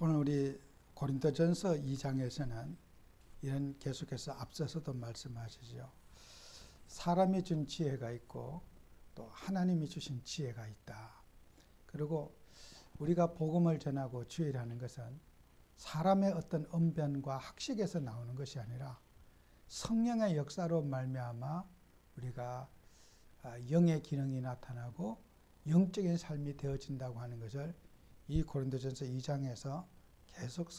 오늘 우리 고린도전서 2장에서는 이런 계속해서 앞서서도 말씀하시죠. 사람이 준 지혜가 있고 또 하나님이 주신 지혜가 있다. 그리고 우리가 복음을 전하고 주의하는 것은 사람의 어떤 언변과 학식에서 나오는 것이 아니라 성령의 역사로 말미암아 우리가 영의 기능이 나타나고 영적인 삶이 되어진다고 하는 것을 이 고린도전서 2장에서 계속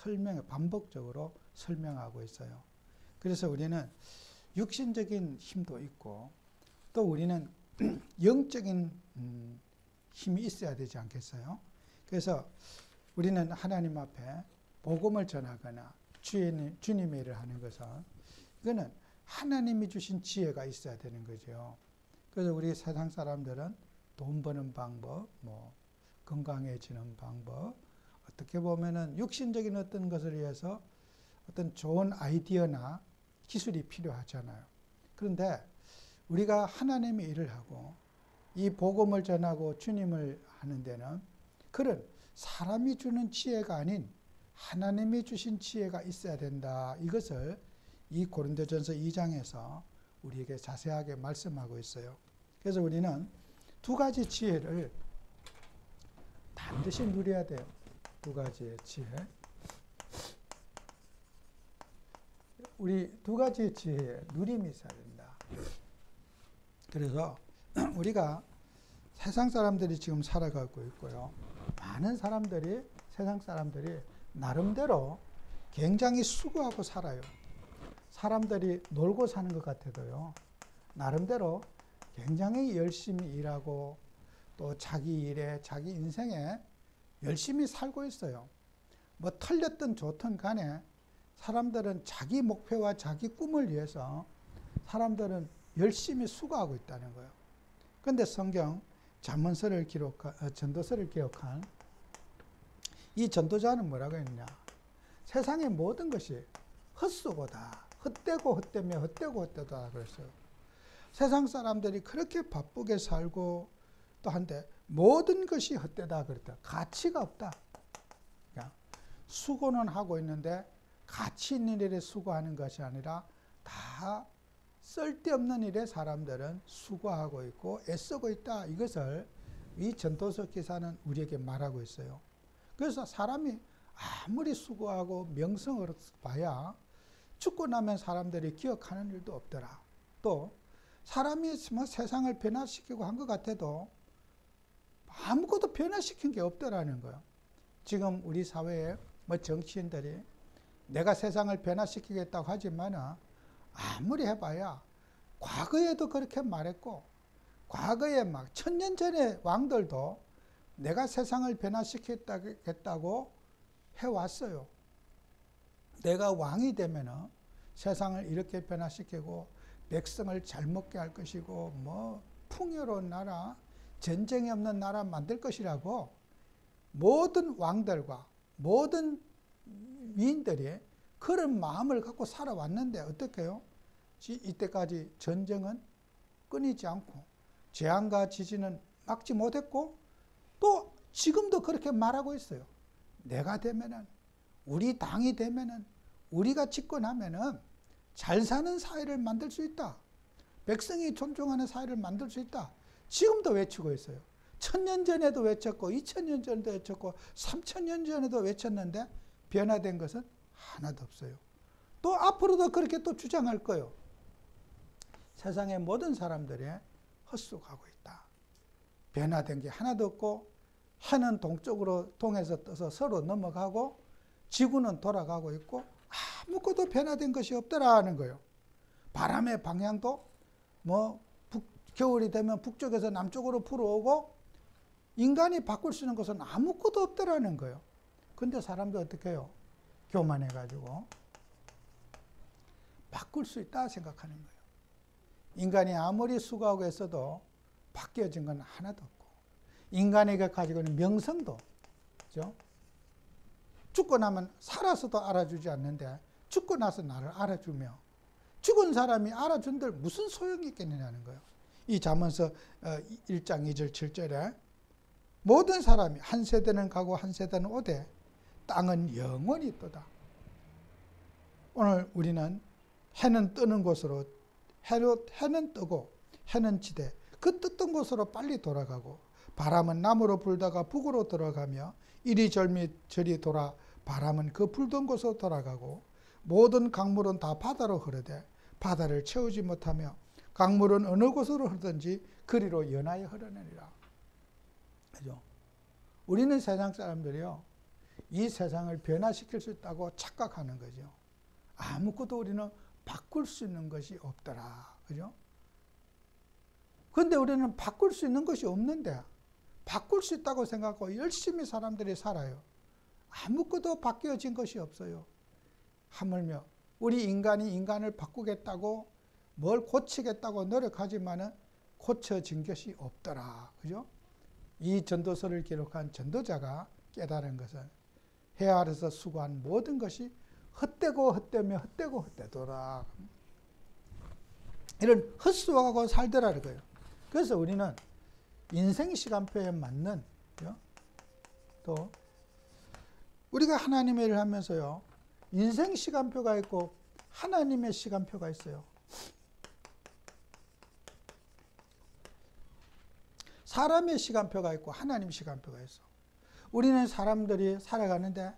반복적으로 설명하고 있어요. 그래서 우리는 육신적인 힘도 있고 또 우리는 영적인 힘이 있어야 되지 않겠어요? 그래서 우리는 하나님 앞에 복음을 전하거나 주님의 일을 하는 것은 이거는 하나님이 주신 지혜가 있어야 되는 거죠. 그래서 우리 세상 사람들은 돈 버는 방법, 건강해지는 방법, 어떻게 보면은 육신적인 어떤 것을 위해서 어떤 좋은 아이디어나 기술이 필요하잖아요. 그런데 우리가 하나님의 일을 하고 이 복음을 전하고 주님을 하는 데는 그런 사람이 주는 지혜가 아닌 하나님이 주신 지혜가 있어야 된다. 이것을 이 고린도전서 2장에서 우리에게 자세하게 말씀하고 있어요. 그래서 우리는 두 가지 지혜를 반드시 누려야 돼요. 두 가지의 지혜. 우리 두 가지의 지혜에 누림이 있어야 된다. 그래서 우리가 세상 사람들이 지금 살아가고 있고요. 많은 사람들이, 세상 사람들이 나름대로 굉장히 수고하고 살아요. 사람들이 놀고 사는 것 같아도요. 나름대로 굉장히 열심히 일하고 또 자기 일에, 자기 인생에 열심히 살고 있어요. 뭐 털렸든 좋든 간에 사람들은 자기 목표와 자기 꿈을 위해서 사람들은 열심히 수고하고 있다는 거예요. 그런데 성경 잠언서를 전도서를 기록한 이 전도자는 뭐라고 했냐? 세상의 모든 것이 헛수고다. 헛되고 헛되며 헛되고 헛되다 그랬어요. 세상 사람들이 그렇게 바쁘게 살고 또 한데 모든 것이 헛되다 그랬다. 가치가 없다. 수고는 하고 있는데 가치 있는 일에 수고하는 것이 아니라 다 쓸데없는 일에 사람들은 수고하고 있고 애쓰고 있다. 이것을 이 전도서 기사는 우리에게 말하고 있어요. 그래서 사람이 아무리 수고하고 명성을 봐야 죽고 나면 사람들이 기억하는 일도 없더라. 또 사람이 세상을 변화시키고 한 것 같아도 아무것도 변화시킨 게 없더라는 거예요. 지금 우리 사회에 정치인들이 내가 세상을 변화시키겠다고 하지만 아무리 해봐야 과거에도 그렇게 말했고 과거에 막 1000년 전의 왕들도 내가 세상을 변화시키겠다고 해왔어요. 내가 왕이 되면 세상을 이렇게 변화시키고 백성을 잘 먹게 할 것이고 풍요로운 나라, 전쟁이 없는 나라 만들 것이라고 모든 왕들과 모든 위인들이 그런 마음을 갖고 살아왔는데 어떻게 해요? 이때까지 전쟁은 끊이지 않고 재앙과 지진은 막지 못했고 또 지금도 그렇게 말하고 있어요. 내가 되면은 우리 당이 되면은 우리가 집권하면은 잘 사는 사회를 만들 수 있다. 백성이 존중하는 사회를 만들 수 있다. 지금도 외치고 있어요. 1000년 전에도 외쳤고 2000년 전에도 외쳤고 3000년 전에도 외쳤는데 변화된 것은 하나도 없어요. 또 앞으로도 그렇게 또 주장할 거예요. 세상의 모든 사람들이 헛수고하고 있다. 변화된 게 하나도 없고 해는 동에서 떠서 서로 넘어가고 지구는 돌아가고 있고 아무것도 변화된 것이 없더라는 거예요. 바람의 방향도 겨울이 되면 북쪽에서 남쪽으로 불어오고 인간이 바꿀 수 있는 것은 아무것도 없더라는 거예요. 근데 사람들 어떻게 해요? 교만해가지고 바꿀 수 있다 생각하는 거예요. 인간이 아무리 수고하고 했어도 바뀌어진 건 하나도 없고 인간에게 가지고 있는 명성도 그렇죠? 죽고 나면 살아서도 알아주지 않는데 죽고 나서 나를 알아주며 죽은 사람이 알아준들 무슨 소용이 있겠느냐는 거예요. 이 잠언서 1장 2절 7절에 모든 사람이 한 세대는 가고 한 세대는 오되 땅은 영원히 있도다. 오늘 우리는 해는 뜨는 곳으로 해는 뜨고 해는 지대 그 뜨던 곳으로 빨리 돌아가고 바람은 남으로 불다가 북으로 들어가며 이리저리 돌아 바람은 그 불던 곳으로 돌아가고 모든 강물은 다 바다로 흐르되 바다를 채우지 못하며 강물은 어느 곳으로 흐르든지 그리로 연하여 흐르느니라. 그죠? 우리는 세상 사람들이요, 이 세상을 변화시킬 수 있다고 착각하는 거죠. 아무것도 우리는 바꿀 수 있는 것이 없더라. 그죠? 그런데 우리는 바꿀 수 있는 것이 없는데 바꿀 수 있다고 생각하고 열심히 사람들이 살아요. 아무것도 바뀌어진 것이 없어요. 하물며 우리 인간이 인간을 바꾸겠다고 뭘 고치겠다고 노력하지만은 고쳐진 것이 없더라. 그죠? 이 전도서를 기록한 전도자가 깨달은 것은 해 아래서 수고한 모든 것이 헛되고 헛되며 헛되고 헛되더라. 이런 헛수고하고 살더라는 거예요. 그래서 우리는 인생 시간표에 맞는, 또 우리가 하나님의 일을 하면서요, 인생 시간표가 있고 하나님의 시간표가 있어요. 사람의 시간표가 있고 하나님 시간표가 있어. 우리는 사람들이 살아가는데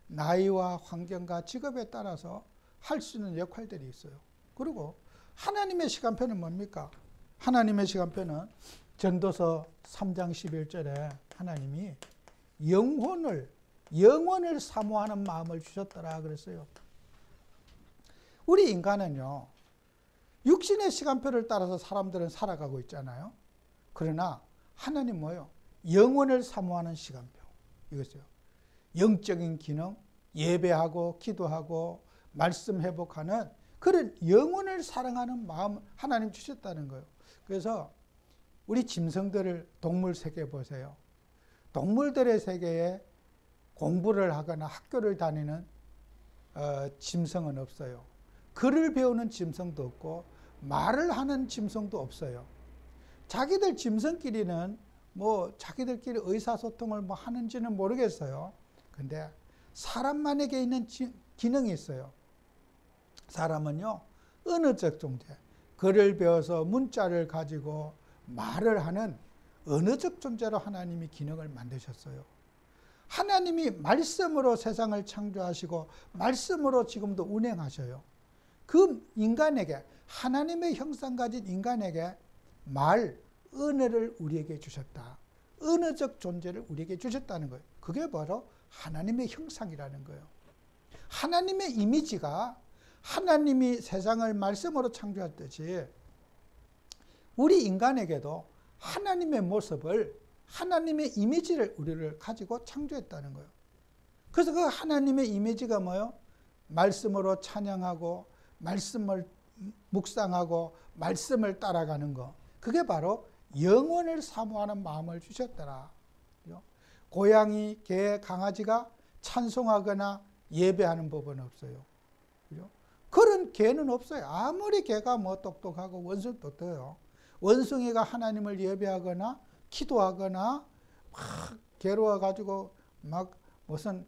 나이와 환경과 직업에 따라서 할 수 있는 역할들이 있어요. 그리고 하나님의 시간표는 뭡니까? 하나님의 시간표는 전도서 3장 11절에 하나님이 영혼을 사모하는 마음을 주셨더라 그랬어요. 우리 인간은요, 육신의 시간표를 따라서 사람들은 살아가고 있잖아요. 그러나 하나님 뭐예요? 영혼을 사모하는 시간표. 이것이요. 영적인 기능, 예배하고 기도하고 말씀 회복하는 그런 영혼을 사랑하는 마음 하나님 주셨다는 거예요. 그래서 우리 짐승들을 동물 세계에 보세요. 동물들의 세계에 공부를 하거나 학교를 다니는 짐승은 없어요. 글을 배우는 짐승도 없고 말을 하는 짐승도 없어요. 자기들 짐승끼리는 뭐 자기들끼리 의사소통을 뭐 하는지는 모르겠어요. 근데 사람만에게 있는 기능이 있어요. 사람은요, 언어적 존재, 글을 배워서 문자를 가지고 말을 하는 언어적 존재로 하나님이 기능을 만드셨어요. 하나님이 말씀으로 세상을 창조하시고 말씀으로 지금도 운행하셔요. 그 인간에게, 하나님의 형상 가진 인간에게 언어를 우리에게 주셨다. 언어적 존재를 우리에게 주셨다는 거예요. 그게 바로 하나님의 형상이라는 거예요. 하나님의 이미지가 하나님이 세상을 말씀으로 창조했듯이 우리 인간에게도 하나님의 모습을, 하나님의 이미지를 우리를 가지고 창조했다는 거예요. 그래서 그 하나님의 이미지가 뭐예요? 말씀으로 찬양하고 말씀을 묵상하고 말씀을 따라가는 거. 그게 바로 영혼을 사모하는 마음을 주셨더라. 고양이, 개, 강아지가 찬송하거나 예배하는 법은 없어요. 그런 개는 없어요. 아무리 개가 뭐 똑똑하고 원숭이도 떠요. 원숭이가 하나님을 예배하거나 기도하거나 막 괴로워가지고 막 무슨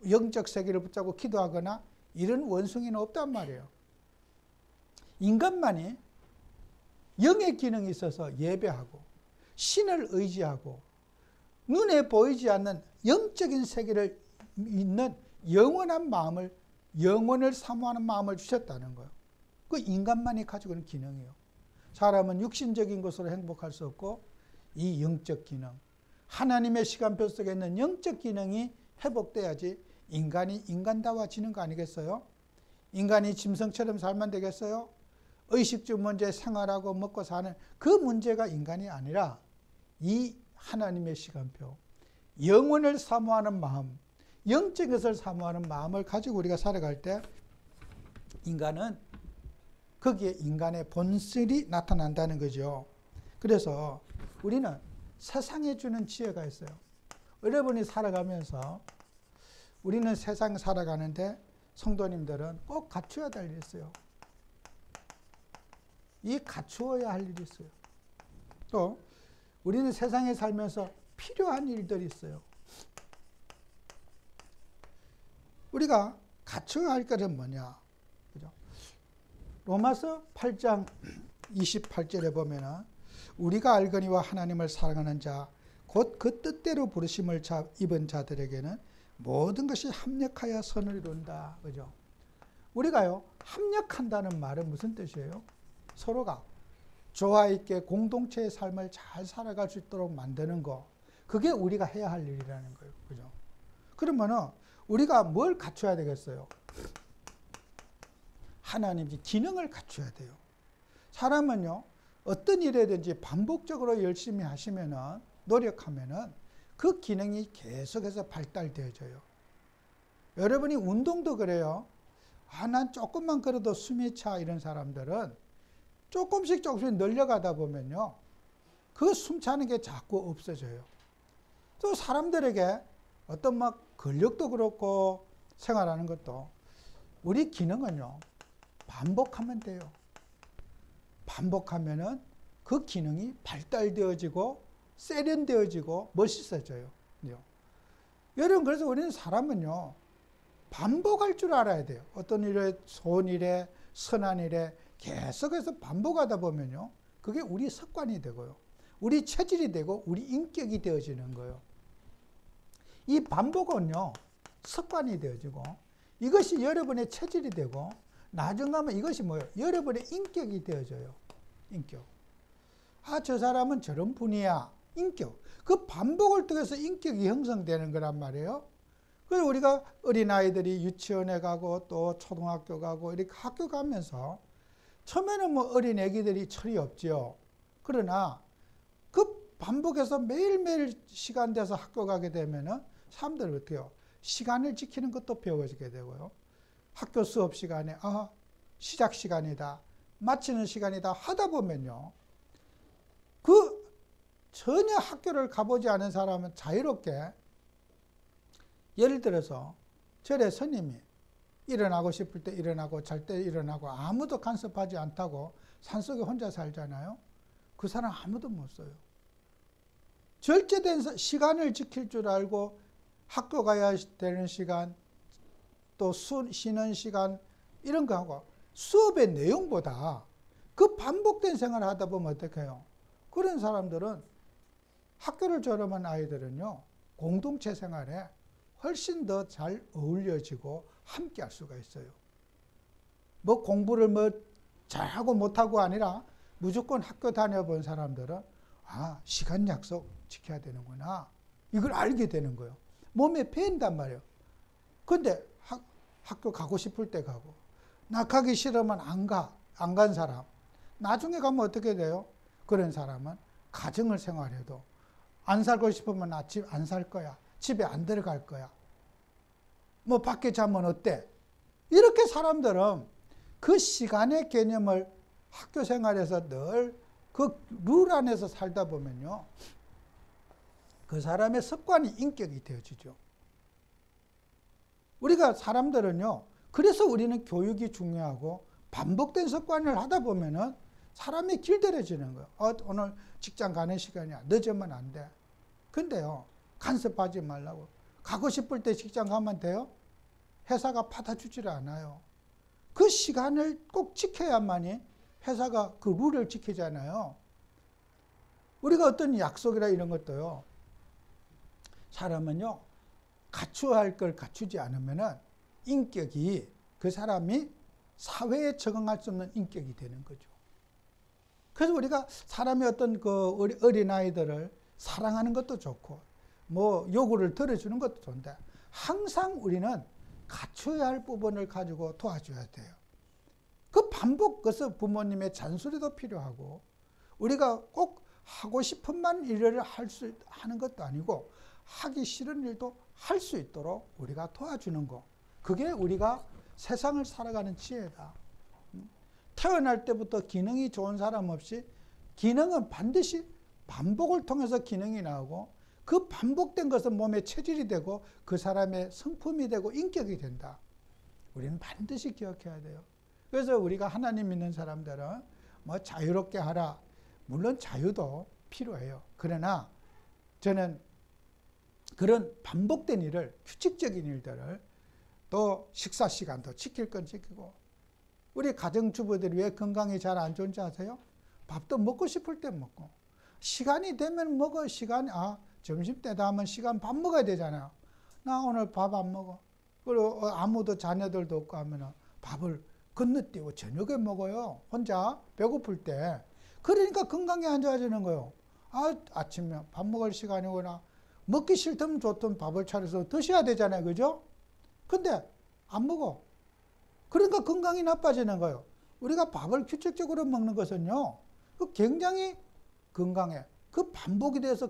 영적 세계를 붙잡고 기도하거나 이런 원숭이는 없단 말이에요. 인간만이 영의 기능이 있어서 예배하고 신을 의지하고 눈에 보이지 않는 영적인 세계를 있는 영원한 마음을, 영혼을 사모하는 마음을 주셨다는 거예요. 그 인간만이 가지고 있는 기능이에요. 사람은 육신적인 것으로 행복할 수 없고 이 영적 기능, 하나님의 시간표 속에 있는 영적 기능이 회복돼야지 인간이 인간다워지는 거 아니겠어요? 인간이 짐승처럼 살면 되겠어요? 의식주 문제, 생활하고 먹고 사는 그 문제가 인간이 아니라 이 하나님의 시간표, 영혼을 사모하는 마음, 영적인 것을 사모하는 마음을 가지고 우리가 살아갈 때 인간은 거기에 인간의 본질이 나타난다는 거죠. 그래서 우리는 세상에 주는 지혜가 있어요. 여러분이 살아가면서 우리는 세상 살아가는데 성도님들은 꼭 갖춰야 될 일이 있어요. 이 갖추어야 할 일이 있어요. 또 우리는 세상에 살면서 필요한 일들이 있어요. 우리가 갖춰야 할 것은 뭐냐? 그죠? 로마서 8장 28절에 보면은 우리가 알거니와 하나님을 사랑하는 자, 곧 그 뜻대로 부르심을 입은 자들에게는 모든 것이 합력하여 선을 이룬다. 그죠? 우리가요, 합력한다는 말은 무슨 뜻이에요? 서로가 조화 있게 공동체의 삶을 잘 살아갈 수 있도록 만드는 거. 그게 우리가 해야 할 일이라는 거예요. 그죠? 그러면은 우리가 뭘 갖춰야 되겠어요? 하나님의 기능을 갖춰야 돼요. 사람은요, 어떤 일이든지 반복적으로 열심히 하시면은, 노력하면은 그 기능이 계속해서 발달되어져요. 여러분이 운동도 그래요. 난 조금만 걸어도 숨이 차, 이런 사람들은 조금씩 늘려가다 보면요, 그 숨차는 게 자꾸 없어져요. 또 사람들에게 어떤 근력도 그렇고 생활하는 것도 우리 기능은요, 반복하면 돼요. 반복하면은 그 기능이 발달되어지고 세련되어지고 멋있어져요. 여러분, 그래서 우리는 사람은요, 반복할 줄 알아야 돼요. 어떤 일에, 좋은 일에, 선한 일에 계속해서 반복하다 보면요, 그게 우리 습관이 되고요, 우리 체질이 되고 우리 인격이 되어지는 거예요. 이 반복은요, 습관이 되어지고 이것이 여러분의 체질이 되고 나중 가면 이것이 뭐예요? 여러분의 인격이 되어져요. 인격. 저 사람은 저런 분이야. 인격. 그 반복을 통해서 인격이 형성되는 거란 말이에요. 그래서 우리가 어린아이들이 유치원에 가고 또 초등학교 가고 이렇게 학교 가면서 처음에는 어린 애기들이 철이 없죠. 그러나 그 반복해서 매일매일 시간 돼서 학교 가게 되면은 사람들은 어떻게 해요? 시간을 지키는 것도 배워지게 되고요. 학교 수업 시간에 시작 시간이다, 마치는 시간이다 하다 보면요, 그 전혀 학교를 가보지 않은 사람은 자유롭게, 예를 들어서 절에 스님이 일어나고 싶을 때 일어나고 잘 때 일어나고 아무도 간섭하지 않다고 산속에 혼자 살잖아요. 그 사람 아무도 못 써요. 절제된 시간을 지킬 줄 알고 학교 가야 되는 시간, 또 쉬는 시간, 이런 거 하고 수업의 내용보다 그 반복된 생활을 하다 보면 어떻게 해요? 그런 사람들은, 학교를 졸업한 아이들은요, 공동체 생활에 훨씬 더 잘 어울려지고 함께 할 수가 있어요. 공부를 잘하고 못하고 아니라 무조건 학교 다녀본 사람들은 시간 약속 지켜야 되는구나, 이걸 알게 되는 거예요. 몸에 배인단 말이에요. 근데 학교 가고 싶을 때 가고, 나 가기 싫으면 안 간 사람, 나중에 가면 어떻게 돼요? 그런 사람은 가정을 생활해도 안 살고 싶으면 나 집 안 살 거야, 집에 안 들어갈 거야, 밖에 자면 어때? 이렇게 사람들은 그 시간의 개념을 학교 생활에서 늘 그 룰 안에서 살다 보면요, 그 사람의 습관이 인격이 되어지죠. 우리가 사람들은요, 그래서 우리는 교육이 중요하고 반복된 습관을 하다 보면은 사람이 길들여지는 거예요. 오늘 직장 가는 시간이야, 늦으면 안 돼. 근데요, 간섭하지 말라고. 가고 싶을 때 직장 가면 돼요? 회사가 받아주질 않아요. 그 시간을 꼭 지켜야만이 회사가 그 룰을 지키잖아요. 우리가 어떤 약속이나 이런 것도요, 사람은요, 갖춰야 할 걸 갖추지 않으면은 인격이, 그 사람이 사회에 적응할 수 없는 인격이 되는 거죠. 그래서 우리가 사람이 어떤 어린아이들을 사랑하는 것도 좋고, 요구를 들어주는 것도 좋은데, 항상 우리는 갖춰야 할 부분을 가지고 도와줘야 돼요. 그 반복, 그래서 부모님의 잔소리도 필요하고, 우리가 꼭 하고 싶은 일을 하는 것도 아니고, 하기 싫은 일도 할 수 있도록 우리가 도와주는 거. 그게 우리가 세상을 살아가는 지혜다. 태어날 때부터 기능이 좋은 사람 없이, 기능은 반드시 반복을 통해서 기능이 나오고, 그 반복된 것은 몸의 체질이 되고 그 사람의 성품이 되고 인격이 된다. 우리는 반드시 기억해야 돼요. 그래서 우리가 하나님 믿는 사람들은 자유롭게 하라. 물론 자유도 필요해요. 그러나 저는 그런 반복된 일을, 규칙적인 일들을 또 식사 시간도 지킬 건 지키고. 우리 가정주부들이 왜 건강이 잘 안 좋은지 아세요? 밥도 먹고 싶을 때 먹고, 시간이 되면 먹어. 점심때 다 하면 시간 밥 먹어야 되잖아요. 나 오늘 밥 안 먹어. 그리고 아무도 자녀들도 없고 하면은 밥을 건너뛰고 저녁에 먹어요. 혼자 배고플 때. 그러니까 건강이 안 좋아지는 거예요. 아침에 밥 먹을 시간이구나. 먹기 싫든 좋든 밥을 차려서 드셔야 되잖아요. 그죠? 근데 안 먹어. 그러니까 건강이 나빠지는 거예요. 우리가 밥을 규칙적으로 먹는 것은요, 굉장히 건강해. 그 반복이 돼서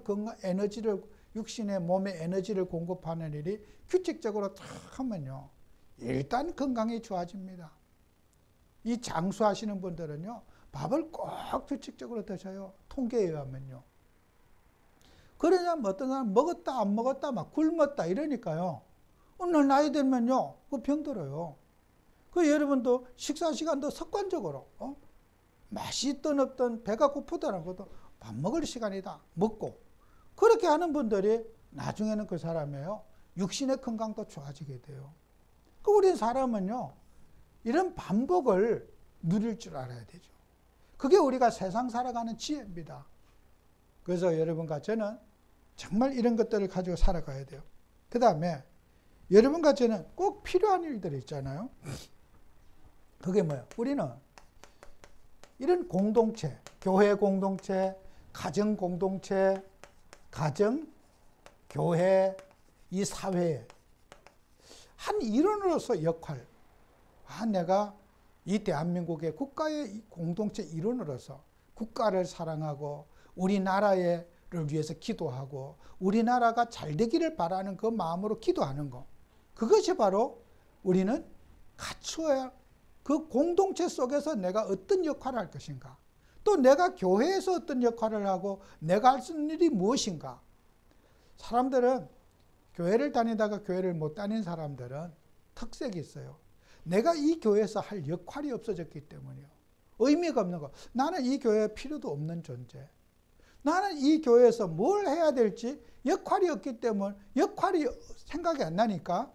육신의 몸에 에너지를 공급하는 일이 규칙적으로 탁 하면요, 일단 건강이 좋아집니다. 이 장수하시는 분들은요, 밥을 꼭 규칙적으로 드셔요. 통계에 의하면요. 그러냐면 어떤 사람 먹었다 안 먹었다 막 굶었다 이러니까요. 오늘 나이 들면요, 병들어요. 여러분도 식사 시간도 습관적으로 맛이 있든 없든 배가 고프다는 것도 밥 먹을 시간이다. 먹고. 그렇게 하는 분들이 나중에는 그 사람이에요. 육신의 건강도 좋아지게 돼요. 우리 사람은요, 이런 반복을 누릴 줄 알아야 되죠. 그게 우리가 세상 살아가는 지혜입니다. 그래서 여러분과 저는 정말 이런 것들을 가지고 살아가야 돼요. 그 다음에 여러분과 저는 꼭 필요한 일들이 있잖아요. 그게 뭐예요? 우리는 이런 공동체, 교회 공동체, 가정 공동체, 교회, 이 사회에 한 일원으로서 역할, 내가 이 대한민국의 국가의 공동체 일원으로서 국가를 사랑하고 우리나라를 위해서 기도하고 우리나라가 잘 되기를 바라는 그 마음으로 기도하는 것. 그것이 바로 우리는 갖추어야 그 공동체 속에서 내가 어떤 역할을 할 것인가. 또 내가 교회에서 어떤 역할을 하고 내가 할 수 있는 일이 무엇인가. 사람들은 교회를 다니다가 교회를 못 다닌 사람들은 특색이 있어요. 내가 이 교회에서 할 역할이 없어졌기 때문이요. 의미가 없는 거. 나는 이 교회에 필요도 없는 존재. 나는 이 교회에서 뭘 해야 될지 역할이 없기 때문에 역할이 생각이 안 나니까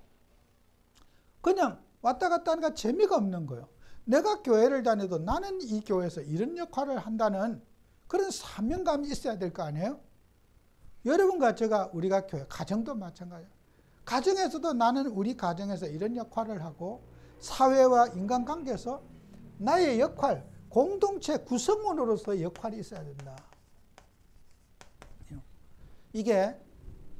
그냥 왔다 갔다 하니까 재미가 없는 거예요. 내가 교회를 다녀도 나는 이 교회에서 이런 역할을 한다는 그런 사명감이 있어야 될 거 아니에요? 여러분과 제가 우리가 교회, 가정도 마찬가지예요. 가정에서도 나는 우리 가정에서 이런 역할을 하고 사회와 인간관계에서 나의 역할, 공동체 구성원으로서 역할이 있어야 된다. 이게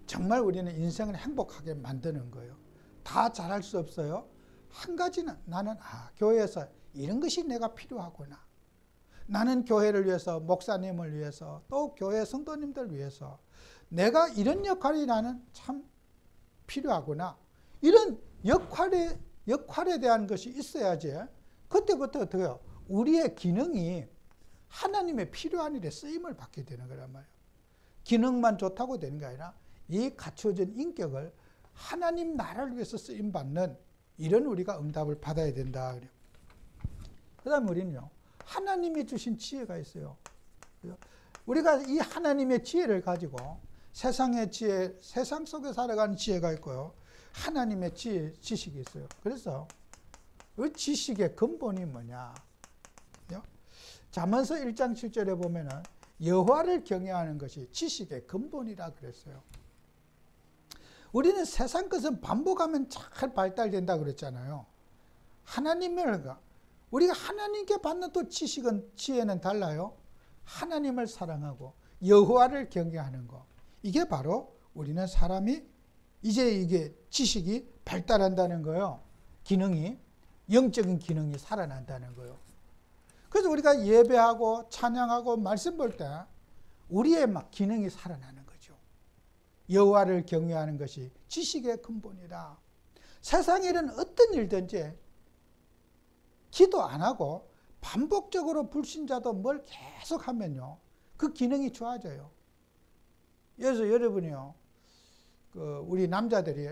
정말 우리는 인생을 행복하게 만드는 거예요. 다 잘할 수 없어요. 한 가지는 나는 교회에서 이런 것이 내가 필요하구나. 나는 교회를 위해서, 목사님을 위해서, 또 교회 성도님들 위해서 내가 이런 역할이 나는 참 필요하구나. 이런 역할에 대한 것이 있어야지 그때부터 어떻게 해요? 우리의 기능이 하나님의 필요한 일에 쓰임을 받게 되는 거란 말이에요. 기능만 좋다고 되는 게 아니라 이 갖춰진 인격을 하나님 나라를 위해서 쓰임받는 이런 우리가 응답을 받아야 된다. 그 다음에 우리는요, 하나님이 주신 지혜가 있어요. 우리가 이 하나님의 지혜를 가지고 세상의 지혜, 세상 속에 살아가는 지혜가 있고요. 하나님의 지식이 있어요. 그래서 그 지식의 근본이 뭐냐? 잠언서 1장 7절에 보면은 여호와를 경외하는 것이 지식의 근본이라 그랬어요. 우리는 세상 것은 반복하면 잘 발달된다 그랬잖아요. 우리가 하나님께 받는 또 지혜는 달라요. 하나님을 사랑하고 여호와를 경외하는 것. 이게 바로 우리는 사람이 이제 이게 지식이 발달한다는 거예요. 영적인 기능이 살아난다는 거예요. 그래서 우리가 예배하고 찬양하고 말씀 볼 때 우리의 기능이 살아나는 거죠. 여호와를 경외하는 것이 지식의 근본이라. 세상에 일은 어떤 일든지 기도 안 하고 반복적으로 불신자도 뭘 계속 하면요, 그 기능이 좋아져요. 그래서 여러분이요, 우리 남자들이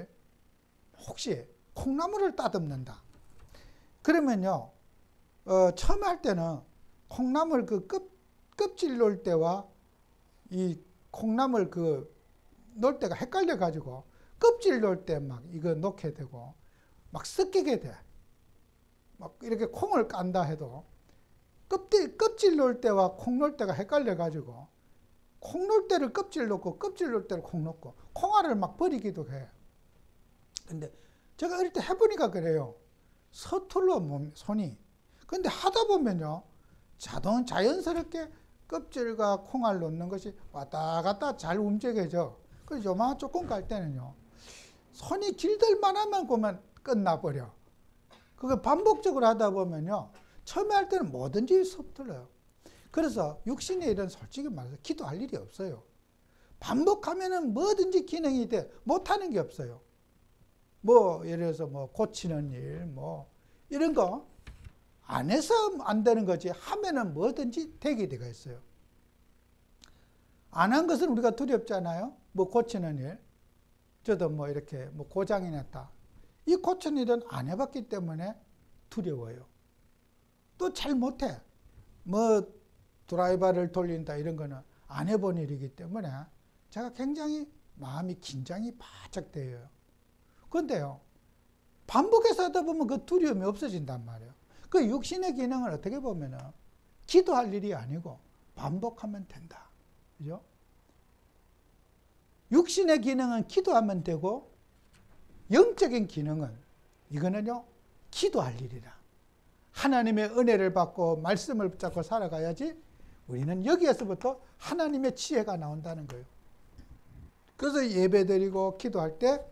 혹시 콩나물을 따듬는다. 그러면요, 처음 할 때는 콩나물 껍질 놓을 때와 이 콩나물 놓을 때가 헷갈려 가지고 껍질 놓을 때 막 이거 놓게 되고 막 섞이게 돼. 막 이렇게 콩을 깐다 해도 껍질 넣을 때와 콩 넣을 때가 헷갈려가지고 콩 넣을 때를 껍질 넣고 껍질 넣을 때를 콩 넣고 콩알을 막 버리기도 해. 근데 제가 어릴 때 해보니까 그래요. 서툴러 손이. 근데 하다 보면요. 자연스럽게 껍질과 콩알 넣는 것이 왔다 갔다 잘 움직여져. 그래서 요만 조금 갈 때는요. 손이 길들만 하면 그만 끝나버려. 그거 반복적으로 하다 보면요. 처음에 할 때는 뭐든지 서툴러요. 그래서 육신의 일은 솔직히 말해서 기도할 일이 없어요. 반복하면은 뭐든지 기능이 돼. 못하는 게 없어요. 뭐 예를 들어서 뭐 고치는 일, 뭐 이런 거 안 해서 안 되는 거지 하면은 뭐든지 되게 되가 있어요. 안 한 것은 우리가 두렵잖아요. 뭐 고치는 일, 저도 뭐 이렇게 뭐 고장이 났다. 이 고치는 일은 안 해봤기 때문에 두려워요. 또 잘 못해. 뭐 드라이버를 돌린다 이런 거는 안 해본 일이기 때문에 제가 굉장히 마음이 긴장이 바짝 돼요. 그런데요, 반복해서 하다 보면 그 두려움이 없어진단 말이에요. 그 육신의 기능은 어떻게 보면은 기도할 일이 아니고 반복하면 된다. 그죠? 육신의 기능은 기도하면 되고 영적인 기능은 이거는요, 기도할 일이라. 하나님의 은혜를 받고 말씀을 붙잡고 살아가야지 우리는 여기에서부터 하나님의 지혜가 나온다는 거예요. 그래서 예배드리고 기도할 때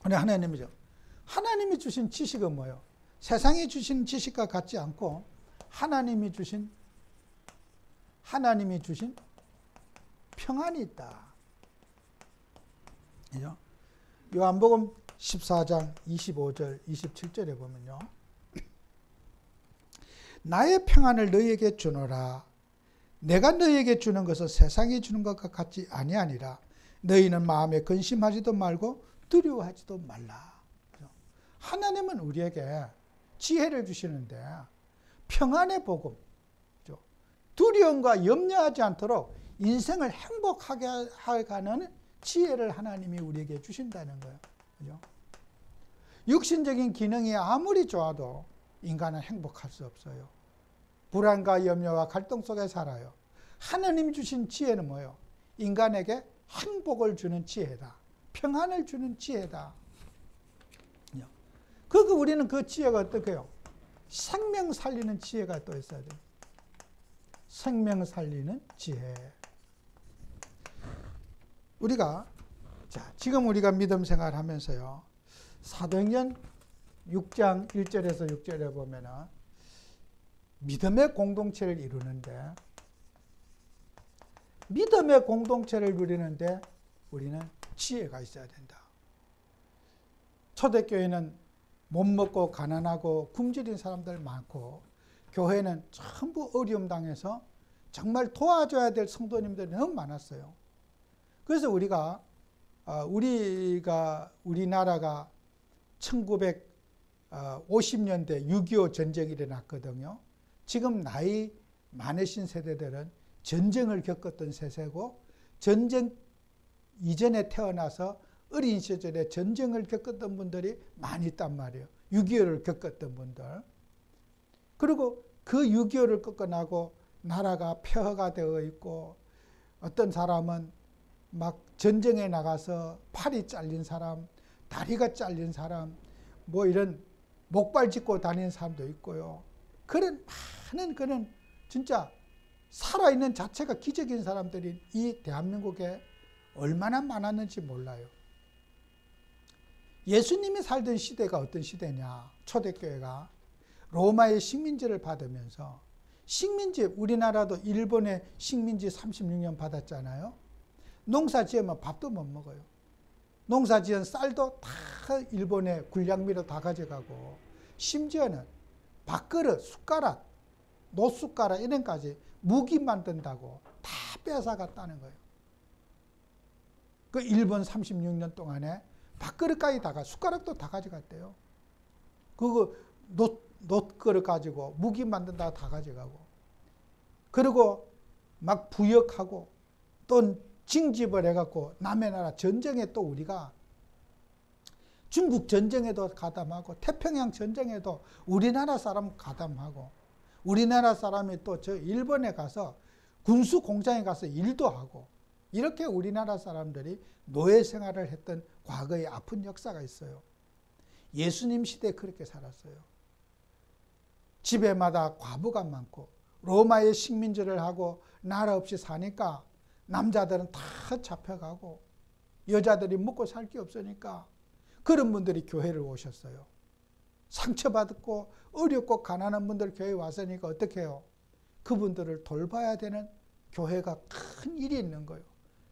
우리 하나님이 주신 지식은 뭐예요? 세상이 주신 지식과 같지 않고 하나님이 주신 평안이 있다. 그죠? 요한복음 14장 25절 27절에 보면요. 나의 평안을 너희에게 주노라. 내가 너희에게 주는 것은 세상이 주는 것과 같지 아니하니라. 너희는 마음에 근심하지도 말고 두려워하지도 말라. 하나님은 우리에게 지혜를 주시는데 평안의 복음, 두려움과 염려하지 않도록 인생을 행복하게 하는 지혜를 하나님이 우리에게 주신다는 거예요. 그죠? 육신적인 기능이 아무리 좋아도 인간은 행복할 수 없어요. 불안과 염려와 갈등 속에 살아요. 하나님 주신 지혜는 뭐예요? 인간에게 행복을 주는 지혜다. 평안을 주는 지혜다. 그리고 우리는 그 지혜가 어떻게 해요? 생명 살리는 지혜가 또 있어야 돼요. 생명 살리는 지혜. 지금 우리가 믿음 생활 하면서요. 사도행전 6장 1절에서 6절에 보면은 믿음의 공동체를 이루는데, 믿음의 공동체를 누리는데 우리는 지혜가 있어야 된다. 초대교회는 못 먹고 가난하고 굶주린 사람들 많고, 교회는 전부 어려움 당해서 정말 도와줘야 될 성도님들이 너무 많았어요. 그래서 우리나라가 1950년대 6.25 전쟁이 일어났거든요. 지금 나이 많으신 세대들은 전쟁을 겪었던 세대고, 전쟁 이전에 태어나서 어린 시절에 전쟁을 겪었던 분들이 많이 있단 말이에요. 6.25를 겪었던 분들. 그리고 그 6.25를 겪어나고 나라가 폐허가 되어 있고, 어떤 사람은 막 전쟁에 나가서 팔이 잘린 사람, 다리가 잘린 사람, 뭐 이런 목발 짚고 다니는 사람도 있고요. 그런 많은 진짜 살아있는 자체가 기적인 사람들이 이 대한민국에 얼마나 많았는지 몰라요. 예수님이 살던 시대가 어떤 시대냐? 초대교회가 로마의 식민지를 받으면서, 식민지, 우리나라도 일본의 식민지 36년 받았잖아요. 농사 지으면 밥도 못 먹어요. 농사 지은 쌀도 다 일본의 군량미로 다 가져가고, 심지어는 밥그릇, 숟가락, 노숟가락 이런 까지 무기 만든다고 다 뺏어갔다는 거예요. 그 일본 36년 동안에 밥그릇까지 숟가락도 다 가져갔대요. 그거 놋그릇 가지고 무기 만든다고 다 가져가고, 그리고 막 부역하고 또 징집을 해갖고 남의 나라 전쟁에 또 우리가 중국 전쟁에도 가담하고 태평양 전쟁에도 우리나라 사람 가담하고 우리나라 사람이 또 저 일본에 가서 군수 공장에 가서 일도 하고 이렇게 우리나라 사람들이 노예 생활을 했던 과거의 아픈 역사가 있어요. 예수님 시대에 그렇게 살았어요. 집에마다 과부가 많고 로마의 식민지를 하고 나라 없이 사니까 남자들은 다 잡혀가고 여자들이 먹고 살 게 없으니까 그런 분들이 교회를 오셨어요. 상처받고 어렵고 가난한 분들 교회에 왔으니까 어떻게 해요? 그분들을 돌봐야 되는 교회가 큰 일이 있는 거예요.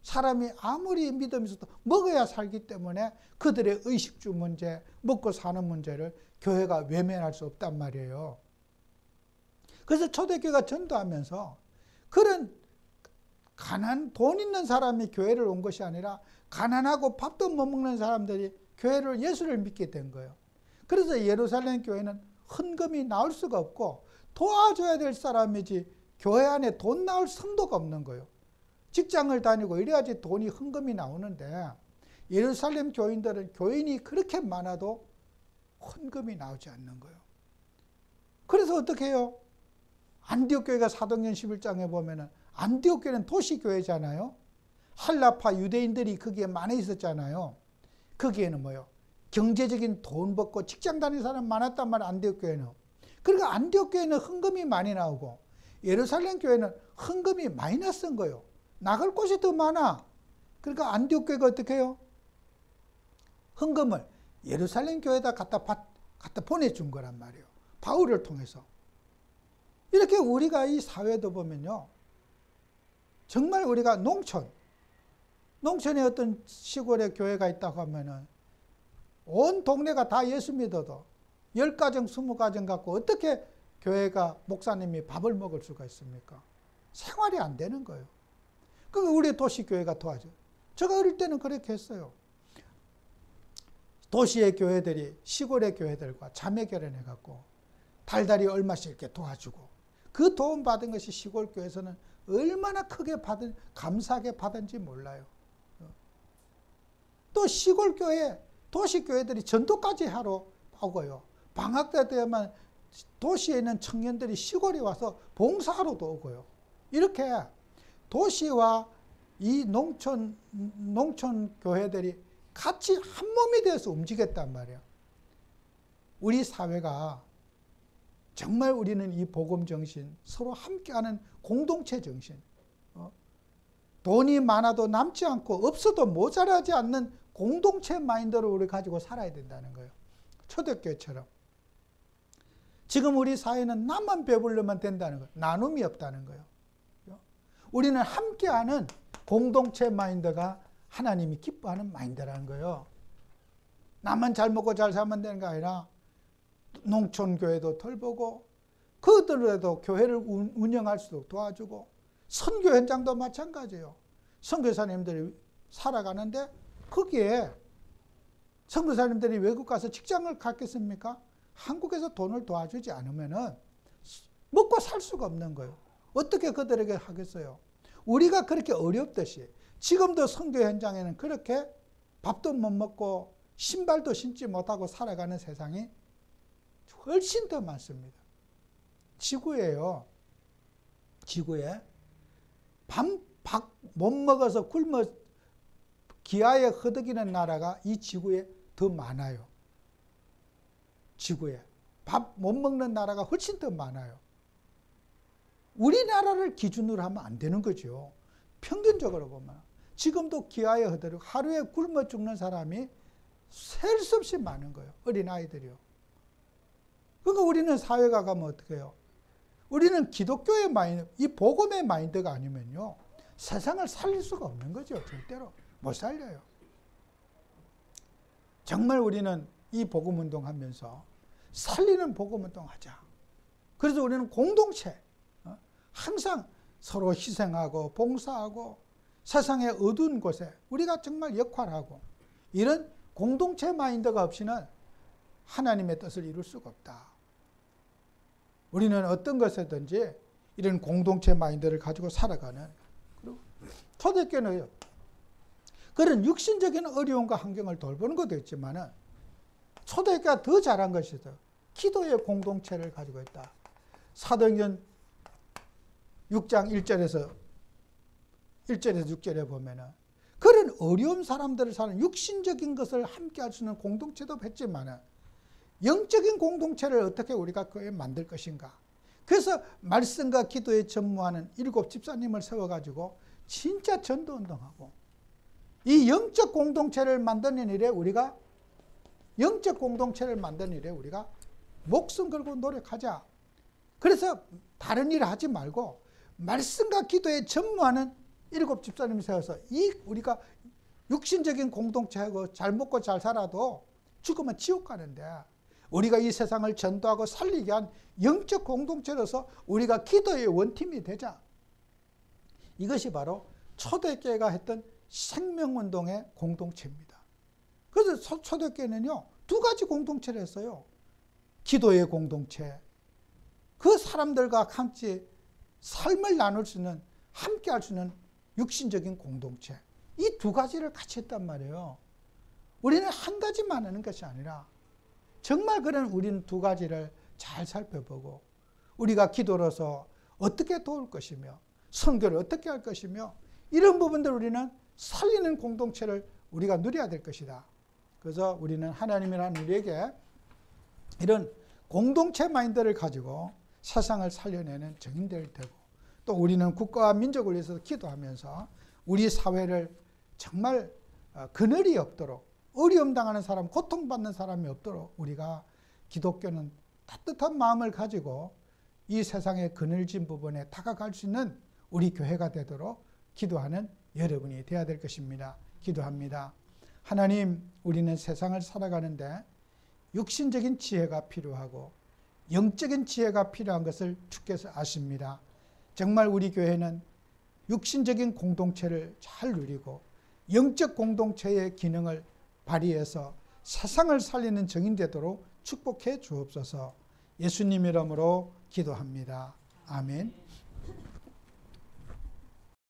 사람이 아무리 믿음이 있어도 먹어야 살기 때문에 그들의 의식주 문제, 먹고 사는 문제를 교회가 외면할 수 없단 말이에요. 그래서 초대교회가 전도하면서 그런 돈 있는 사람이 교회를 온 것이 아니라 가난하고 밥도 못 먹는 사람들이 교회를 예수를 믿게 된 거예요. 그래서 예루살렘 교회는 헌금이 나올 수가 없고 도와줘야 될 사람이지 교회 안에 돈 나올 성도가 없는 거예요. 직장을 다니고 이래야지 돈이 헌금이 나오는데 예루살렘 교인들은 교인이 그렇게 많아도 헌금이 나오지 않는 거예요. 그래서 어떻게 해요? 안디옥 교회가 사도행전 11장에 보면은 안디옥 교회는 도시교회잖아요. 한라파 유대인들이 거기에 많이 있었잖아요. 거기에는 뭐요? 경제적인 돈 벌고 직장 다니는 사람 많았단 말이에요. 안디옥 교회는. 그러니까 안디옥 교회는 헌금이 많이 나오고 예루살렘 교회는 헌금이 마이너스인 거예요. 나갈 곳이 더 많아. 그러니까 안디옥 교회가 어떻게 해요? 헌금을 예루살렘 교회에다 갖다 보내준 거란 말이에요. 바울을 통해서. 이렇게 우리가 이 사회도 보면요. 정말 우리가 농촌에 어떤 시골에 교회가 있다고 하면은 온 동네가 다 예수 믿어도 10가정, 20가정 갖고 어떻게 교회가 목사님이 밥을 먹을 수가 있습니까? 생활이 안 되는 거예요. 그러니까 우리 도시교회가 도와줘요. 제가 어릴 때는 그렇게 했어요. 도시의 교회들이 시골의 교회들과 자매 결연해갖고 달달이 얼마씩 이렇게 도와주고 그 도움 받은 것이 시골 교회에서는 얼마나 크게 감사하게 받은지 몰라요. 또 시골 교회, 도시 교회들이 전도까지 하러 오고요. 방학 때 되면 도시에 있는 청년들이 시골에 와서 봉사하러도 오고요. 이렇게 도시와 이 농촌 교회들이 같이 한 몸이 되어서 움직였단 말이에요. 우리 사회가 정말 우리는 이 복음 정신, 서로 함께하는 공동체 정신, 돈이 많아도 남지 않고 없어도 모자라지 않는 공동체 마인드를 우리 가지고 살아야 된다는 거예요. 초대교회처럼. 지금 우리 사회는 나만 배부르면 된다는 거예요. 나눔이 없다는 거예요. 우리는 함께하는 공동체 마인드가 하나님이 기뻐하는 마인드라는 거예요. 나만 잘 먹고 잘 살면 되는 게 아니라 농촌교회도 덜보고 그들에도 교회를 운영할 수 있도록 도와주고 선교 현장도 마찬가지예요. 선교사님들이 살아가는데 거기에 선교사님들이 외국 가서 직장을 갖겠습니까? 한국에서 돈을 도와주지 않으면은 먹고 살 수가 없는 거예요. 어떻게 그들에게 하겠어요? 우리가 그렇게 어렵듯이 지금도 선교 현장에는 그렇게 밥도 못 먹고 신발도 신지 못하고 살아가는 세상이 훨씬 더 많습니다. 지구에요. 지구에 밥 못 먹어서 굶어 기아에 허덕이는 나라가 이 지구에 더 많아요. 지구에 밥 못 먹는 나라가 훨씬 더 많아요. 우리나라를 기준으로 하면 안 되는 거죠. 평균적으로 보면 지금도 기아에 허덕이고 하루에 굶어 죽는 사람이 셀 수 없이 많은 거예요. 어린아이들이요. 그러니까 우리는 사회가 가면 어떻게 해요? 우리는 기독교의 마인드, 이 복음의 마인드가 아니면요. 세상을 살릴 수가 없는 거죠. 절대로 못 살려요. 정말 우리는 이 복음운동 하면서 살리는 복음운동 하자. 그래서 우리는 공동체, 항상 서로 희생하고 봉사하고 세상의 어두운 곳에 우리가 정말 역할하고 이런 공동체 마인드가 없이는 하나님의 뜻을 이룰 수가 없다. 우리는 어떤 것이든지 이런 공동체 마인드를 가지고 살아가는, 그리고 초대교회는 그런 육신적인 어려움과 환경을 돌보는 것도 있지만은 초대교회가 더 잘한 것이죠. 기도의 공동체를 가지고 있다. 사도행전 6장 1절에서 6절에 보면은 그런 어려운 사람들을 사는 육신적인 것을 함께 할 수 있는 공동체도 했지만은 영적인 공동체를 어떻게 우리가 그에 만들 것인가. 그래서 말씀과 기도에 전무하는 7 집사님을 세워가지고 진짜 전도운동하고 이 영적 공동체를 만드는 일에 우리가 목숨 걸고 노력하자. 그래서 다른 일을 하지 말고 말씀과 기도에 전무하는 7 집사님을 세워서 우리가 육신적인 공동체하고 잘 먹고 잘 살아도 죽으면 지옥 가는데 우리가 이 세상을 전도하고 살리게 한 영적 공동체로서 우리가 기도의 원팀이 되자. 이것이 바로 초대교회가 했던 생명운동의 공동체입니다. 그래서 초대교회는요 2가지 공동체를 했어요. 기도의 공동체, 그 사람들과 같이 삶을 나눌 수 있는, 함께 할 수 있는 육신적인 공동체, 이 2가지를 같이 했단 말이에요. 우리는 한 가지만 하는 것이 아니라 정말 그런 우리는 2가지를 잘 살펴보고 우리가 기도로서 어떻게 도울 것이며 선교를 어떻게 할 것이며 이런 부분들 우리는 살리는 공동체를 우리가 누려야 될 것이다. 그래서 우리는 하나님이라는 우리에게 이런 공동체 마인드를 가지고 세상을 살려내는 증인들이 되고 또 우리는 국가와 민족을 위해서 기도하면서 우리 사회를 정말 그늘이 없도록 어려움 당하는 사람, 고통받는 사람이 없도록 우리가 기독교는 따뜻한 마음을 가지고 이 세상의 그늘진 부분에 다가갈 수 있는 우리 교회가 되도록 기도하는 여러분이 되어야 될 것입니다. 기도합니다. 하나님, 우리는 세상을 살아가는데 육신적인 지혜가 필요하고 영적인 지혜가 필요한 것을 주께서 아십니다. 정말 우리 교회는 육신적인 공동체를 잘 누리고 영적 공동체의 기능을 발휘해서 세상을 살리는 증인 되도록 축복해 주옵소서. 예수님 이름으로 기도합니다. 아멘.